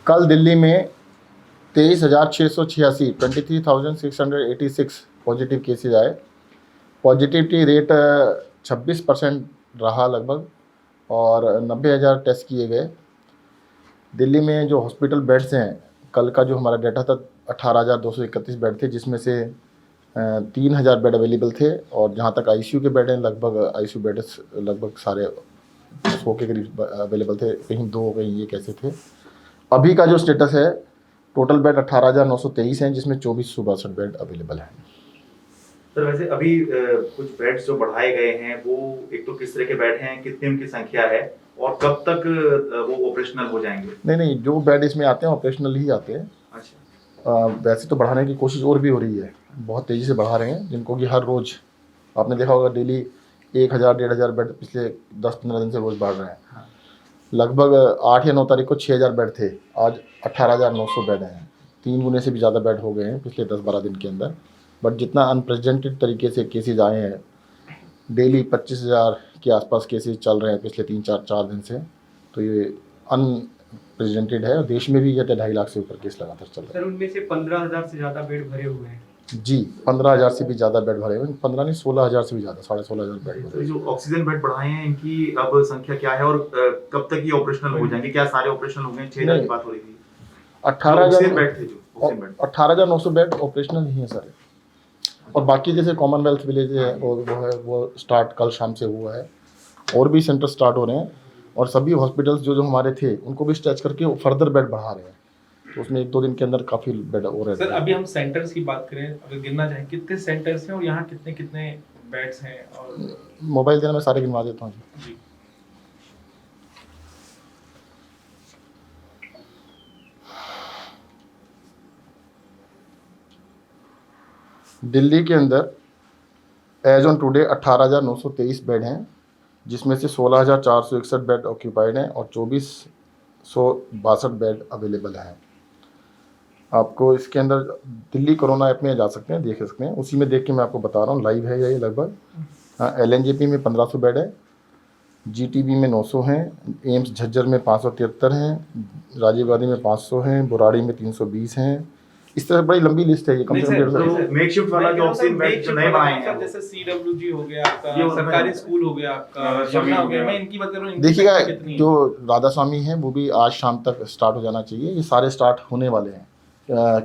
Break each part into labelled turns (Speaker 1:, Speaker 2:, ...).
Speaker 1: कल दिल्ली में 23,686 23,686 positive cases आए। पॉजिटिविटी रेट 26% रहा लगभग, और 90,000 टेस्ट किए गए। दिल्ली में जो हॉस्पिटल बेड्स हैं, कल का जो हमारा डाटा था 18,231 बेड थे, जिसमें से 3,000 बेड अवेलेबल थे। और जहाँ तक आईसीयू के बेड हैं, लगभग आईसीयू बेड लगभग सारे 100 के करीब अवेलेबल थे, कहीं 2 कहीं 1 ऐसे थे। अभी का जो स्टेटस है, टोटल बेड 18,923 हैं, जिसमें 2462 बेड अवेलेबल हैं।
Speaker 2: सर वैसे अभी कुछ बेड्स जो बढ़ाए गए हैं, वो एक तो किस तरह के बेड हैं, कितनी उनकी संख्या है और कब तक वो ऑपरेशनल हो जाएंगे?
Speaker 1: नहीं, जो बेड इसमें आते हैं ऑपरेशनल ही आते हैं।
Speaker 2: अच्छा।
Speaker 1: वैसे तो बढ़ाने की कोशिश और भी हो रही है, बहुत तेज़ी से बढ़ा रहे हैं, जिनको कि हर रोज़ आपने देखा होगा डेली 1,000-1,500 बेड पिछले 10-15 दिन से रोज़ बढ़ रहे हैं।
Speaker 2: हाँ।
Speaker 1: लगभग 8 या 9 तारीख को 6,000 बेड थे, आज 18,900 बेड हैं। 3 गुने से भी ज़्यादा बेड हो गए हैं पिछले 10-12 दिन के अंदर। बट जितना अनप्रेसिडेंटेड तरीके से केसेज आए हैं, डेली 25,000 के आसपास केसेज चल रहे हैं पिछले 3-4 दिन से, तो ये अनप्रेसिडेंटेड है। और देश में भी ये 2.5 लाख से ऊपर केस लगातार चल रहे हैं।
Speaker 3: सर उनमें से 15,000 से ज़्यादा बेड भरे हुए हैं।
Speaker 1: जी, 15,000 से भी ज़्यादा बेड भरे हुए हैं। 15 नहीं, 16,000 से भी ज़्यादा, 16,500 बेड भरे।
Speaker 2: जो ऑक्सीजन बेड बढ़ाए हैं, इनकी अब संख्या क्या है और कब तक ये ऑपरेशनल हो जाएंगे? क्या सारे ऑपरेशनल हो गए? 6,000 की बात हो रही थी।
Speaker 1: 18,000
Speaker 2: बेड थे, जो ऑक्सीजन बेड
Speaker 1: 18,900 बेड ऑपरेशनल ही हैं सारे। और बाकी जैसे कॉमनवेल्थ विलेज है, वो स्टार्ट कल शाम से हुआ है। और भी सेंटर स्टार्ट हो रहे हैं, और सभी हॉस्पिटल्स जो हमारे थे उनको भी स्ट्रेच करके फर्दर बेड बढ़ा रहे हैं। तो उसमें 1-2 दिन के अंदर काफ़ी बेड हो रहे हैं।
Speaker 3: सर अभी हम सेंटर्स की बात करें, अगर गिनना चाहें कितने सेंटर्स हैं और यहाँ कितने कितने बेड्स हैं? और
Speaker 1: मोबाइल देना, मैं सारे गिनवा देता हूँ जी। दिल्ली के अंदर एज ऑन टुडे 18,923 बेड हैं, जिसमें से 16,461 बेड ऑक्यूपाइड हैं और 2,462 बेड अवेलेबल हैं। आपको इसके अंदर दिल्ली कोरोना ऐप में जा सकते हैं, देख सकते हैं। उसी में देख के मैं आपको बता रहा हूँ, लाइव है ये लगभग। LNJP में 1,500 बेड है, GTB में 900 हैं, एम्स झज्जर में 573 हैं, राजीव गांधी में 500 हैं, बुराड़ी में 320 हैं। इस तरह बड़ी लंबी लिस्ट है ये। कम से कम
Speaker 2: मेकशिफ्ट वाला जो ऑक्सीजन बेड जो नए बनाए हैं,
Speaker 3: जैसे CWG हो गया आपका, सरकारी स्कूल हो गया आपका, यमुना हो गया, मैं इनकी बात कर रहा हूँ।
Speaker 1: देखिएगा, जो राधा स्वामी है वो भी आज शाम तक स्टार्ट हो जाना चाहिए। ये सारे स्टार्ट होने वाले हैं।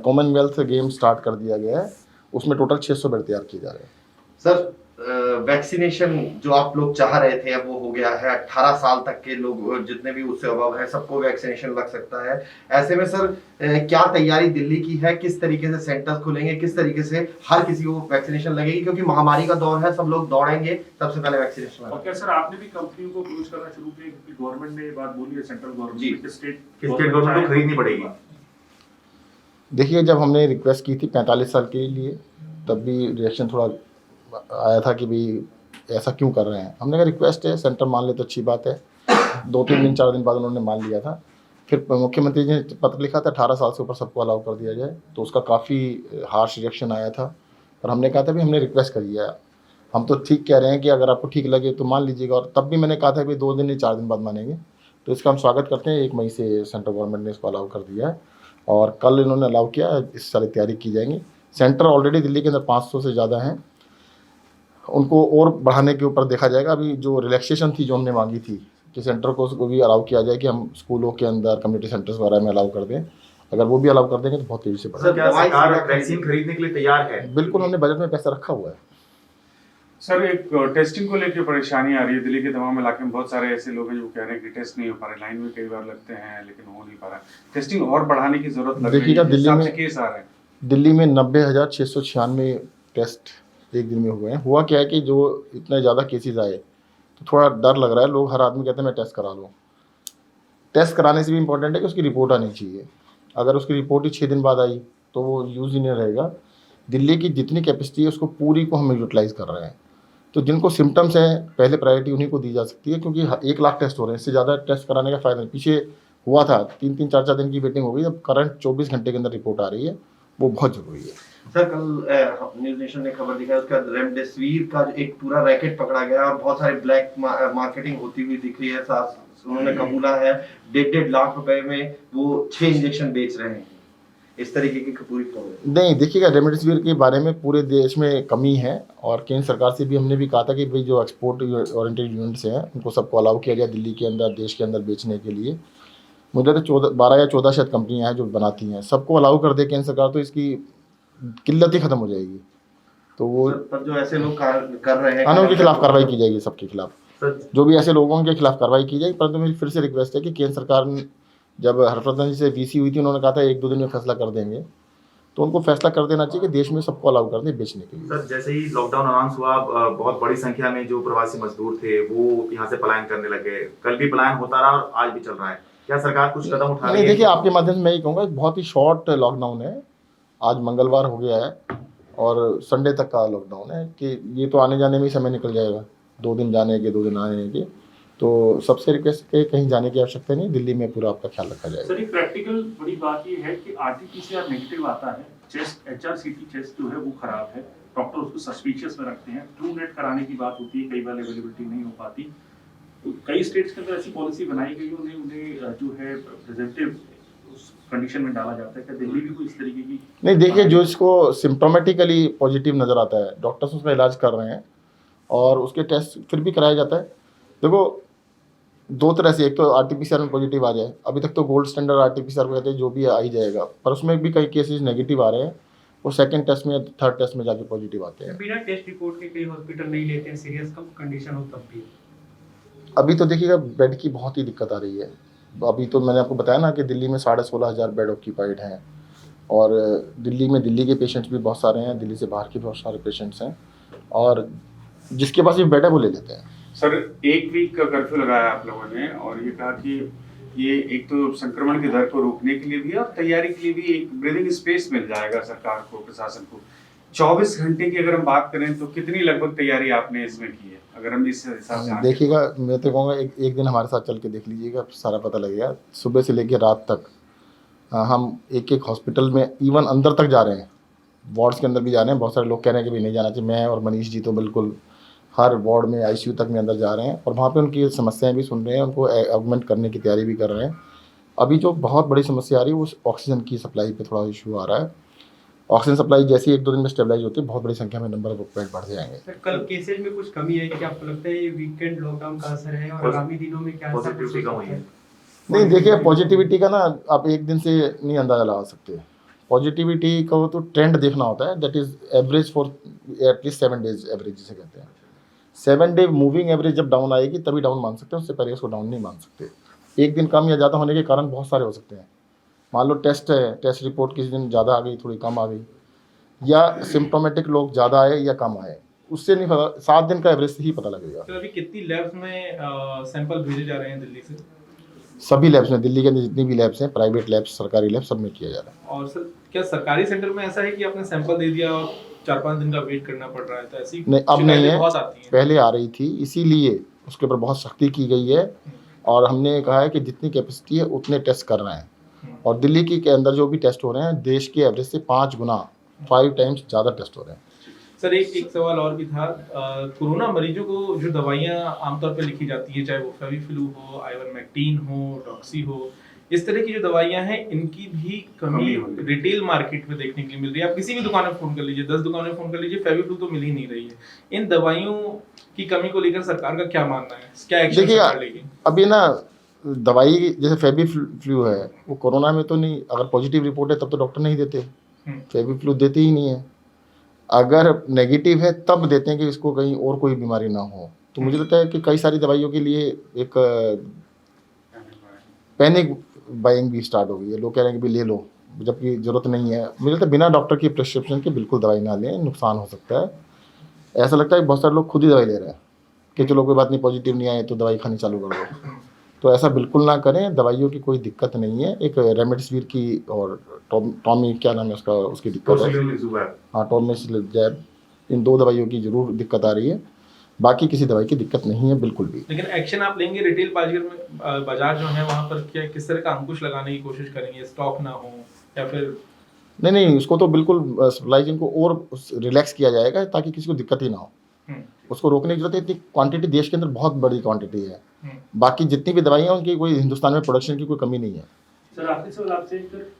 Speaker 1: कॉमनवेल्थ गेम स्टार्ट कर दिया गया है, उसमें टोटल 600 बेड तैयार किए जा रहे हैं।
Speaker 4: सर वैक्सीनेशन जो आप लोग चाह रहे थे, अब वो हो गया है। 18 साल तक के लोग जितने भी उससे अबव है, सबको वैक्सीनेशन लग सकता है। ऐसे में सर क्या तैयारी दिल्ली की है? किस तरीके से सेंटर्स खुलेंगे? किस तरीके से हर किसी को वैक्सीनेशन लगेगी? क्योंकि महामारी का दौर है, सब लोग दौड़ेंगे, सबसे पहले वैक्सीनेशन।
Speaker 5: और क्या सर आपने भी कंपनियों को अप्रोच करना शुरू किया? क्योंकि गवर्नमेंट ने ये बात बोली है, सेंट्रल गवर्नमेंट,
Speaker 2: स्टेट गवर्नमेंट को खरीदनी पड़ेगी।
Speaker 1: देखिए, जब हमने रिक्वेस्ट की थी 45 साल के लिए, तब भी रिएक्शन थोड़ा आया था कि भाई ऐसा क्यों कर रहे हैं। हमने कहा रिक्वेस्ट है, सेंटर मान ले तो अच्छी बात है। 2-3 दिन 4 दिन बाद उन्होंने मान लिया था। फिर मुख्यमंत्री जी ने पत्र लिखा था 18 साल से ऊपर सबको अलाउ कर दिया जाए, तो उसका काफ़ी हार्श रिएक्शन आया था। और हमने कहा था भी हमने रिक्वेस्ट करी है, हम तो ठीक कह रहे हैं कि अगर आपको ठीक लगे तो मान लीजिएगा। और तब भी मैंने कहा था कि 2 दिन नहीं 4 दिन बाद मानेंगे। तो इसका हम स्वागत करते हैं। 1 मई से सेंट्रल गवर्नमेंट ने इसको अलाउ कर दिया है, और कल इन्होंने अलाउ किया। इस सारी तैयारी की जाएंगी। सेंटर ऑलरेडी दिल्ली के अंदर 500 से ज़्यादा हैं, उनको और बढ़ाने के ऊपर देखा जाएगा। अभी जो रिलैक्सेशन थी जो हमने मांगी थी कि सेंटर को उसको भी अलाउ किया जाए कि हम स्कूलों के अंदर कम्युनिटी सेंटर्स वगैरह में अलाउ कर दें। अगर वो भी अलाउ कर देंगे तो बहुत तेज़ी से बढ़ेगा।
Speaker 2: क्या सरकार वैक्सीन खरीदने के लिए तैयार है?
Speaker 1: बिल्कुल, हमने बजट में पैसा रखा हुआ है।
Speaker 5: सर एक टेस्टिंग को लेकर परेशानी आ रही है। दिल्ली के तमाम इलाके में बहुत सारे ऐसे लोग हैं जो कह रहे हैं कि टेस्ट नहीं हो पा रहे, लाइन में कई बार लगते हैं लेकिन हो नहीं पा रहा। टेस्टिंग और बढ़ाने की जरूरत लग रही है।
Speaker 1: दिल्ली में 90,696 टेस्ट एक दिन में हुए हैं। हुआ क्या है कि जो इतने ज़्यादा केसेस आए तो थोड़ा डर लग रहा है। लोग, हर आदमी कहते हैं मैं टेस्ट करा लूँ। टेस्ट कराने से भी इम्पोर्टेंट है कि उसकी रिपोर्ट आनी चाहिए। अगर उसकी रिपोर्ट ही 6 दिन बाद आई तो वो यूज़ ही नहीं रहेगा। दिल्ली की जितनी कैपेसिटी है उसको पूरी को हम यूटिलाइज़ कर रहे हैं। तो जिनको सिम्टम्स हैं पहले प्रायोरिटी उन्हीं को दी जा सकती है, क्योंकि 1 लाख टेस्ट हो रहे हैं। इससे ज़्यादा टेस्ट कराने का फ़ायदा नहीं। पीछे हुआ था 3-3, 4-4 दिन की वेटिंग हो गई। अब करंट 24 घंटे के अंदर रिपोर्ट आ रही है, वो बहुत ज़रूरी है।
Speaker 4: सर कल न्यूज़ नेशन ने खबर दिखाई, उसका रेमडेसिविर का एक पूरा रैकेट पकड़ा गया और बहुत सारे ब्लैक मार्केटिंग होती हुई दिख रही है। उन्होंने कबूला है। 1.5 लाख रुपए में वो 6 इंजेक्शन बेच रहे हैं। इस तरीके की पूरी खबर है।
Speaker 1: नहीं, देखिएगा रेमडेसिविर के बारे में पूरे देश में कमी है और केंद्र सरकार से भी हमने भी कहा था कि भाई जो एक्सपोर्ट ओरिएंटेड यूनिट्स हैं उनको सबको अलाउ किया जाए दिल्ली के अंदर, देश के अंदर बेचने के लिए। मुझे तो 12 या 14 शायद कंपनियां हैं जो बनाती हैं, सबको अलाउ कर दे केंद्र सरकार तो इसकी किल्लत ही खत्म हो जाएगी। तो वो
Speaker 4: पर जो ऐसे लोग कर रहे हैं,
Speaker 1: कानून के खिलाफ कार्रवाई की जाएगी, सबके खिलाफ,
Speaker 2: सर
Speaker 1: जो भी ऐसे लोगों के खिलाफ कार्रवाई की जाएगी। परंतु मेरी फिर से रिक्वेस्ट है कि केंद्र सरकार ने जब हर्षवर्धन जी से वीसी हुई थी, उन्होंने कहा था 1-2 दिन में फैसला कर देंगे, तो उनको फैसला कर देना चाहिए कि देश में सबको अलाउ कर दें बेचने के लिए।
Speaker 2: सर जैसे ही लॉकडाउन अनाउंस हुआ, बहुत बड़ी संख्या में जो प्रवासी मजदूर थे वो यहाँ से पलायन करने लगे। कल भी पलायन होता रहा और आज भी चल रहा है। क्या सरकार कुछ कदम उठा रही
Speaker 1: नहीं,
Speaker 2: है?
Speaker 1: देखिए आपके माध्यम से मैं ये कहूँगा बहुत ही शॉर्ट लॉकडाउन है। आज मंगलवार हो गया है और संडे तक का लॉकडाउन है कि ये तो आने जाने में ही समय निकल जाएगा, 2 दिन जाने के 2 दिन आने के। तो सबसे रिक्वेस्ट है कहीं जाने की आवश्यकता नहीं, दिल्ली में पूरा आपका ख्याल रखा जाएगा।
Speaker 6: सर एक प्रैक्टिकल बड़ी बात ये है कि आरटीपीसीआर नेगेटिव आता है, चेस्ट एचआरसीटी चेस्ट जो है वो खराब है, डॉक्टर उसको सस्पिशियस में रखते हैं। ट्रू नेट कराने की बात होती है, कई बार अवेलेबिलिटी नहीं हो पाती। तो कई स्टेट्स के अंदर ऐसी पॉलिसी बनाई गई, उन्हें जो है प्रिवेंटिव उस कंडीशन में डाला जाता है। क्या दिल्ली भी कोई इस तरीके की?
Speaker 1: नहीं, देखिए जो इसको सिम्टोमेटिकली पॉजिटिव नज़र आता है, डॉक्टर्स उसका इलाज कर रहे हैं और उसके टेस्ट फिर भी कराया जाता है। देखो 2 तरह से, एक तो आरटीपीसीआर में पॉजिटिव आ जाए, अभी तक तो गोल्ड स्टैंडर्ड आरटीपीसीआर को कहते हैं, जो भी आ ही जाएगा, पर उसमें भी कई केसेस नेगेटिव आ रहे हैं, वो सेकंड टेस्ट में, थर्ड टेस्ट में जाके पॉजिटिव आते हैं।
Speaker 7: बिना टेस्ट रिपोर्ट के कई हॉस्पिटल नहीं लेते हैं, सीरियस कम कंडीशन हो तब भी।
Speaker 1: अभी तो देखिएगा बेड की बहुत ही दिक्कत आ रही है। अभी तो मैंने आपको बताया ना कि दिल्ली में 16,500 बेड ऑक्यूपाइड हैं और दिल्ली में दिल्ली के पेशेंट्स भी बहुत सारे हैं, दिल्ली से बाहर के बहुत सारे पेशेंट्स हैं और जिसके पास भी बेड है वो ले लेते हैं।
Speaker 5: सर 1 वीक का कर्फ्यू लगाया आप लोगों ने और ये कहा कि ये एक तो संक्रमण की दर को रोकने के लिए भी और तैयारी के लिए भी एक ब्रीदिंग स्पेस मिल जाएगा सरकार को, प्रशासन को। 24 घंटे की अगर हम बात करें तो कितनी लगभग तैयारी आपने इसमें की है, अगर हम इस हिसाब से
Speaker 1: देखिएगा, मैं तो कहूँगा एक दिन हमारे साथ चल के देख लीजिएगा, सारा पता लगेगा। सुबह से लेकर रात तक हम एक हॉस्पिटल में इवन अंदर तक जा रहे हैं, वार्ड्स के अंदर भी जा रहे हैं। बहुत सारे लोग कह रहे हैं कि भी नहीं जाना चाहिए, मैं और मनीष जी तो बिल्कुल हर वार्ड में आईसीयू तक में अंदर जा रहे हैं और वहाँ पे उनकी समस्याएं भी सुन रहे हैं, उनको ऑगमेंट करने की तैयारी भी कर रहे हैं। अभी जो बहुत बड़ी समस्या आ रही है वो ऑक्सीजन की सप्लाई पे थोड़ा इशू आ रहा है। ऑक्सीजन सप्लाई जैसे ही 1-2 दिन में स्टेबलाइज होती है, बहुत बड़ी संख्या में नंबर ऑफ बेड बढ़ जाएंगे।
Speaker 7: सर कल केसेज में कुछ कमी है क्या आपको लगता है? ये वीकेंड लॉकडाउन का असर है और आगामी दिनों में क्या ऐसा कुछ
Speaker 2: पॉजिटिविटी कम हुई है?
Speaker 1: नहीं, देखिए पॉजिटिविटी का ना आप एक दिन से नहीं अंदाज़ा लगा सकते। पॉजिटिविटी का तो ट्रेंड देखना होता है, that is average for at least 7 days average जिसे कहते हैं। 7 डे मूविंग एवरेज जब डाउन आएगी तभी डाउन मान सकते हैं, उससे पहले उसको डाउन नहीं मान सकते। एक दिन कम या ज़्यादा होने के कारण बहुत सारे हो सकते हैं। मान लो टेस्ट है, टेस्ट रिपोर्ट किसी दिन ज़्यादा आ गई, थोड़ी कम आ गई, या सिम्टोमेटिक लोग ज़्यादा आए या कम आए, उससे नहीं पता, 7 दिन का एवरेज से ही पता लगेगा।
Speaker 3: तो अभी कितनी लैब्स में सैंपल भेजे जा रहे हैं दिल्ली से?
Speaker 1: सभी लैब्स में, दिल्ली के अंदर जितनी भी लैब्स हैं, प्राइवेट लैब्स, सरकारी लैब्स, सब में किया जा रहा है।
Speaker 3: और सर क्या सरकारी सेंटर में ऐसा है कि आपने सैंपल दे दिया और 4-5 दिन का वेट करना पड़ रहा है? तो ऐसी
Speaker 1: नहीं, अब नहीं है,
Speaker 3: बहुत आती हैं।
Speaker 1: पहले आ रही थी, इसीलिए उसके ऊपर बहुत सख्ती की गई है और हमने कहा है कि जितनी कैपेसिटी है उतने टेस्ट कर रहे हैं। और दिल्ली के अंदर जो भी टेस्ट हो रहे हैं, देश के एवरेज से 5 गुना 5 टाइम्स ज़्यादा टेस्ट हो रहे हैं।
Speaker 3: सर एक सवाल और भी था, कोरोना मरीजों को जो दवाइयाँ आमतौर पर लिखी जाती है, चाहे वो फेविफ्लू हो, आइवरमेक्टिन हो, डॉक्सी हो, इस तरह की जो दवाइयाँ हैं, इनकी भी कमी रिटेल मार्केट में देखने के लिए मिल रही है। आप किसी भी दुकान में फ़ोन कर लीजिए, 10 दुकान में फ़ोन कर लीजिए, फेविफ्लू तो मिल ही नहीं रही है। इन दवाइयों की कमी को लेकर सरकार का क्या मानना है, क्या एक्शन सरकार लेगी?
Speaker 1: अभी ना दवाई जैसे फेविफ्लू है, वो कोरोना में तो नहीं, अगर पॉजिटिव रिपोर्ट है तब तो डॉक्टर नहीं देते, फेविफ्लू देते ही नहीं है। अगर नेगेटिव है तब देते हैं कि इसको कहीं और कोई बीमारी ना हो। तो मुझे लगता है कि कई सारी दवाइयों के लिए एक पैनिक बाइंग भी स्टार्ट हो गई है। लोग कह रहे हैं कि भी ले लो, जबकि ज़रूरत नहीं है। मुझे लगता है बिना डॉक्टर की प्रिस्क्रिप्शन के बिल्कुल दवाई ना लें, नुकसान हो सकता है। ऐसा लगता है कि बहुत सारे लोग खुद ही दवाई ले रहे हैं कि चलो कोई बात नहीं, पॉजिटिव नहीं आए तो दवाई खानी चालू कर दो। तो ऐसा बिल्कुल ना करें, दवाइयों की कोई दिक्कत नहीं है। एक रेमडेसिविर की और टॉमी क्या नाम है उसका, उसकी दिक्कत है, हाँ टोसिलिजुमैब, इन 2 दवाइयों की ज़रूर दिक्कत आ रही है, बाकी किसी दवाई की दिक्कत नहीं है बिल्कुल भी।
Speaker 3: लेकिन एक्शन आप लेंगे रिटेल बाजार जो है वहाँ पर, क्या किस तरह का अंकुश लगाने की कोशिश करेंगे, स्टॉक ना हो या फिर?
Speaker 1: नहीं, उसको तो बिल्कुल सप्लाई चेन को और रिलैक्स किया जाएगा ताकि किसी को दिक्कत ही ना हो। उसको रोकने की जरूरत है। इतनी क्वांटिटी देश के अंदर बहुत बड़ी क्वांटिटी है, बाकी जितनी भी दवाइयाँ उनकी कोई हिंदुस्तान में प्रोडक्शन की कोई कमी नहीं है।
Speaker 6: सर आखिरी सवाल आपसे, अगर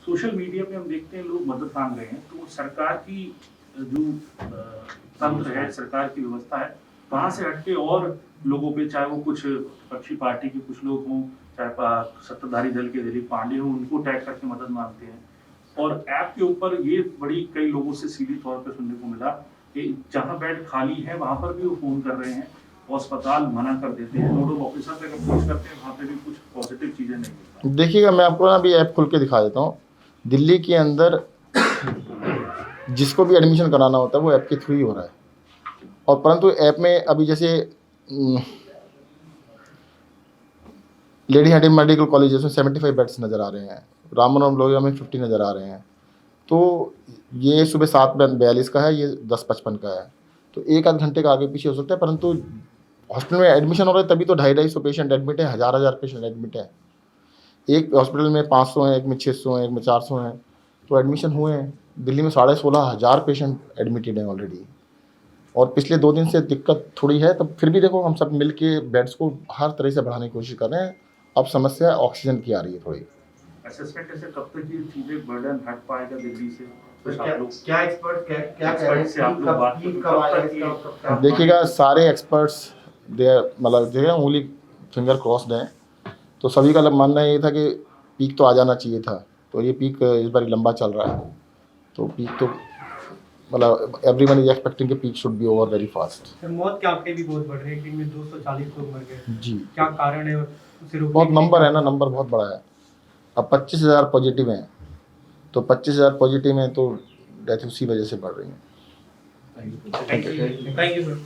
Speaker 6: सोशल मीडिया पे हम देखते हैं लोग मदद मांग रहे हैं, तो सरकार की जो तंत्र है, सरकार की व्यवस्था है, वहाँ से हटके और लोगों पे, चाहे वो कुछ विपक्षी पार्टी के कुछ लोग हों, चाहे सत्ताधारी दल के दिलीप पांडे हों, उनको टैग करके मदद मांगते हैं। और ऐप के ऊपर ये बड़ी कई लोगों से सीधे तौर पे सुनने को मिला कि जहाँ बेड खाली है वहाँ पर भी वो फोन कर रहे हैं और अस्पताल मना कर देते हैं, नोडल ऑफिसर तक अप्रोच करते हैं, वहाँ पे भी कुछ पॉजिटिव चीजें नहीं मिलती।
Speaker 1: देखिएगा, मैं आपको ना अभी ऐप खोल के दिखा देता हूँ। दिल्ली के अंदर जिसको भी एडमिशन कराना होता है वो ऐप के थ्रू ही हो रहा है। और परंतु ऐप में अभी जैसे लेडी हार्डिंग मेडिकल कॉलेज में 75 बेड्स नज़र आ रहे हैं, राम मनोहर लोहिया में 50 नज़र आ रहे हैं। तो ये सुबह 7:42 का है, ये 10:55 का है, तो एक आध घंटे का आगे पीछे हो सकता है। परंतु हॉस्पिटल में एडमिशन हो रहा है तभी तो 250-250 पेशेंट एडमिट है, हज़ार पेशेंट एडमिट है। एक हॉस्पिटल में 500 हैं, एक में 600 हैं, एक में 400 हैं, तो एडमिशन हुए हैं। दिल्ली में 16,500 पेशेंट एडमिटेड हैं ऑलरेडी। और पिछले 2 दिन से दिक्कत थोड़ी है, तब फिर भी देखो हम सब मिल के बेड्स को हर तरह से बढ़ाने की कोशिश कर रहे हैं। अब समस्या ऑक्सीजन की आ रही है थोड़ी।
Speaker 6: असेसमेंट ऐसे कब तक ये चीजें बर्डन हट पाएगा दिल्ली से? कुछ आप लोग
Speaker 4: क्या एक्सपर्ट क्या कह रहे
Speaker 6: एक्सपर्ट से आप लोग बात
Speaker 4: हैं?
Speaker 6: कब तक ये
Speaker 1: देखिएगा, सारे एक्सपर्ट्स मतलब देखिएगा उंगली फिंगर क्रॉस्ड हैं, तो सभी का मानना ये था कि पीक तो आ जाना चाहिए था, तो ये पीक इस बार लंबा चल रहा है। तो पीक तो मतलब एवरीवन इज एक्सपेक्टिंग कि peak should be over very fast.
Speaker 7: Sir मौत के आंकड़े भी बहुत बढ़ रहे हैं, एक दिन में 240 लोग मर गए,
Speaker 1: जी,
Speaker 7: क्या कारण है और उसे रोकने
Speaker 1: बहुत
Speaker 7: के लिए
Speaker 1: नंबर है ना, नंबर बहुत बड़ा है। अब 25,000 पॉजिटिव हैं, तो 25,000 पॉजिटिव हैं तो डेथ उसी वजह से बढ़ रही है।
Speaker 3: Thank you sir.